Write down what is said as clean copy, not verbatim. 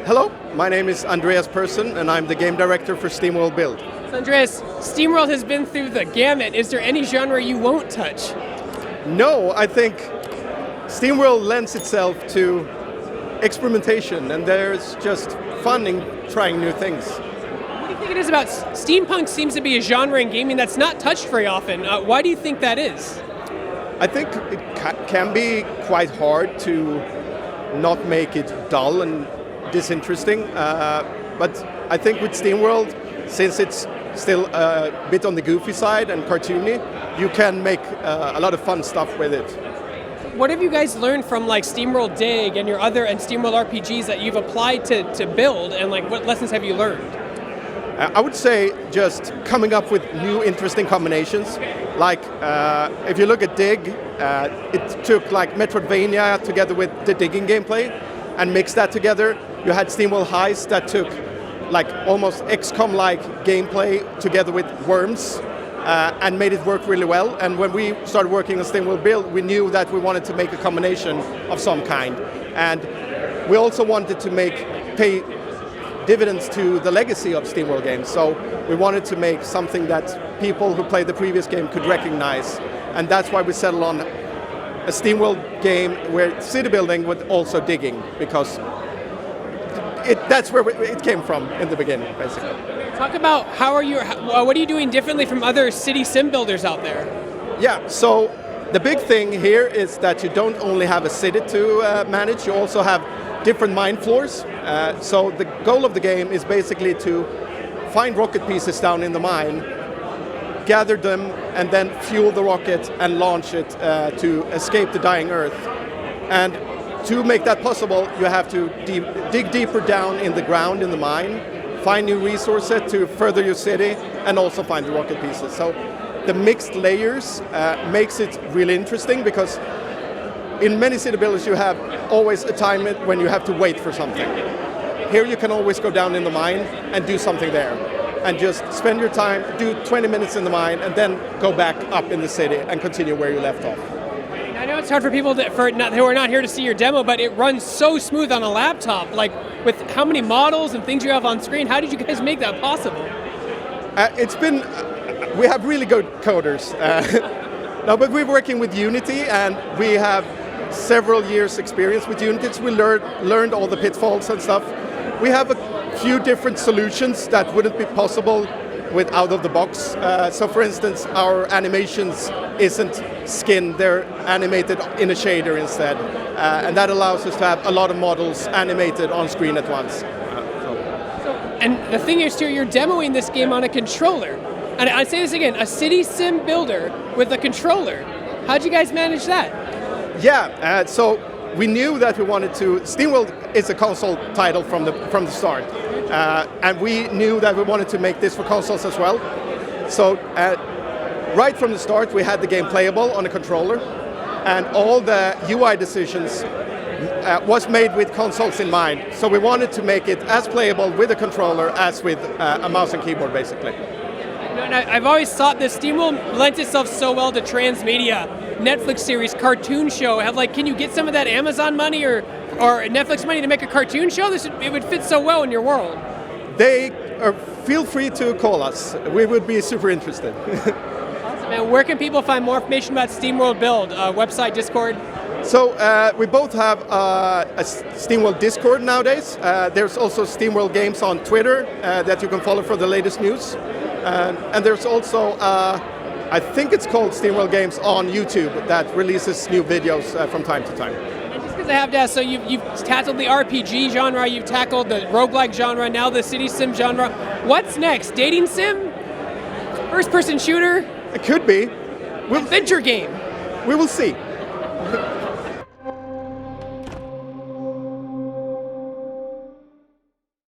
Hello, my name is Andreas Persson, and I'm the game director for SteamWorld Build. So Andreas, SteamWorld has been through the gamut. Is there any genre you won't touch? No, I think SteamWorld lends itself to experimentation, and there's just fun in trying new things. What do you think it is about steampunk? Seems to be a genre in gaming that's not touched very often. Why do you think that is? I think it can be quite hard to not make it dull and disinteresting, but I think with SteamWorld, since it's still a bit on the goofy side and cartoony, you can make a lot of fun stuff with it. What have you guys learned from like SteamWorld Dig and your other and SteamWorld RPGs that you've applied to Build, and like what lessons have you learned? I would say just coming up with new interesting combinations. Like if you look at Dig, it took like Metroidvania together with the digging gameplay and mixed that together. You had SteamWorld Heist that took like almost XCOM-like gameplay together with worms and made it work really well. And when we started working on SteamWorld Build, we knew that we wanted to make a combination of some kind. And we also wanted to pay dividends to the legacy of SteamWorld games. So we wanted to make something that people who played the previous game could recognize. And that's why we settled on a SteamWorld game where city building with also digging, because that's where it came from in the beginning, basically. Talk about what are you doing differently from other city sim builders out there? Yeah, so the big thing here is that you don't only have a city to manage, you also have different mine floors. So the goal of the game is basically to find rocket pieces down in the mine, gather them, and then fuel the rocket and launch it to escape the dying Earth. And to make that possible, you have to dig deeper down in the ground in the mine, find new resources to further your city, and also find the rocket pieces. So the mixed layers makes it really interesting, because in many city builders you have always a time when you have to wait for something. Here you can always go down in the mine and do something there, and just spend your time, do 20 minutes in the mine, and then go back up in the city and continue where you left off. I know it's hard for people who are not here to see your demo, but it runs so smooth on a laptop. Like, with how many models and things you have on screen, how did you guys make that possible? We have really good coders. No, but we're working with Unity, and we have several years experience with Unity. So we learned all the pitfalls and stuff. We have a few different solutions that wouldn't be possible with out of the box. So for instance, our animations isn't skin, they're animated in a shader instead. And that allows us to have a lot of models animated on screen at once. And the thing is too, you're demoing this game on a controller. And I say this again, a city sim builder with a controller. How'd you guys manage that? Yeah, so we knew that we wanted to. SteamWorld is a console title from the start, and we knew that we wanted to make this for consoles as well. So right from the start, we had the game playable on a controller, and all the UI decisions was made with consoles in mind. So we wanted to make it as playable with a controller as with a mouse and keyboard, basically. And I've always thought this SteamWorld lends itself so well to transmedia, Netflix series, cartoon show. Can you get some of that Amazon money or Netflix money to make a cartoon show? It would fit so well in your world. Feel free to call us. We would be super interested. Awesome, man. Where can people find more information about SteamWorld Build? Website, Discord? So we both have a SteamWorld Discord nowadays. There's also SteamWorld Games on Twitter that you can follow for the latest news. And there's also, I think it's called SteamWorld Games on YouTube that releases new videos from time to time. And just because I have to ask, so you've tackled the RPG genre, you've tackled the roguelike genre, now the city sim genre. What's next? Dating sim? First-person shooter? It could be. Adventure game? We will see.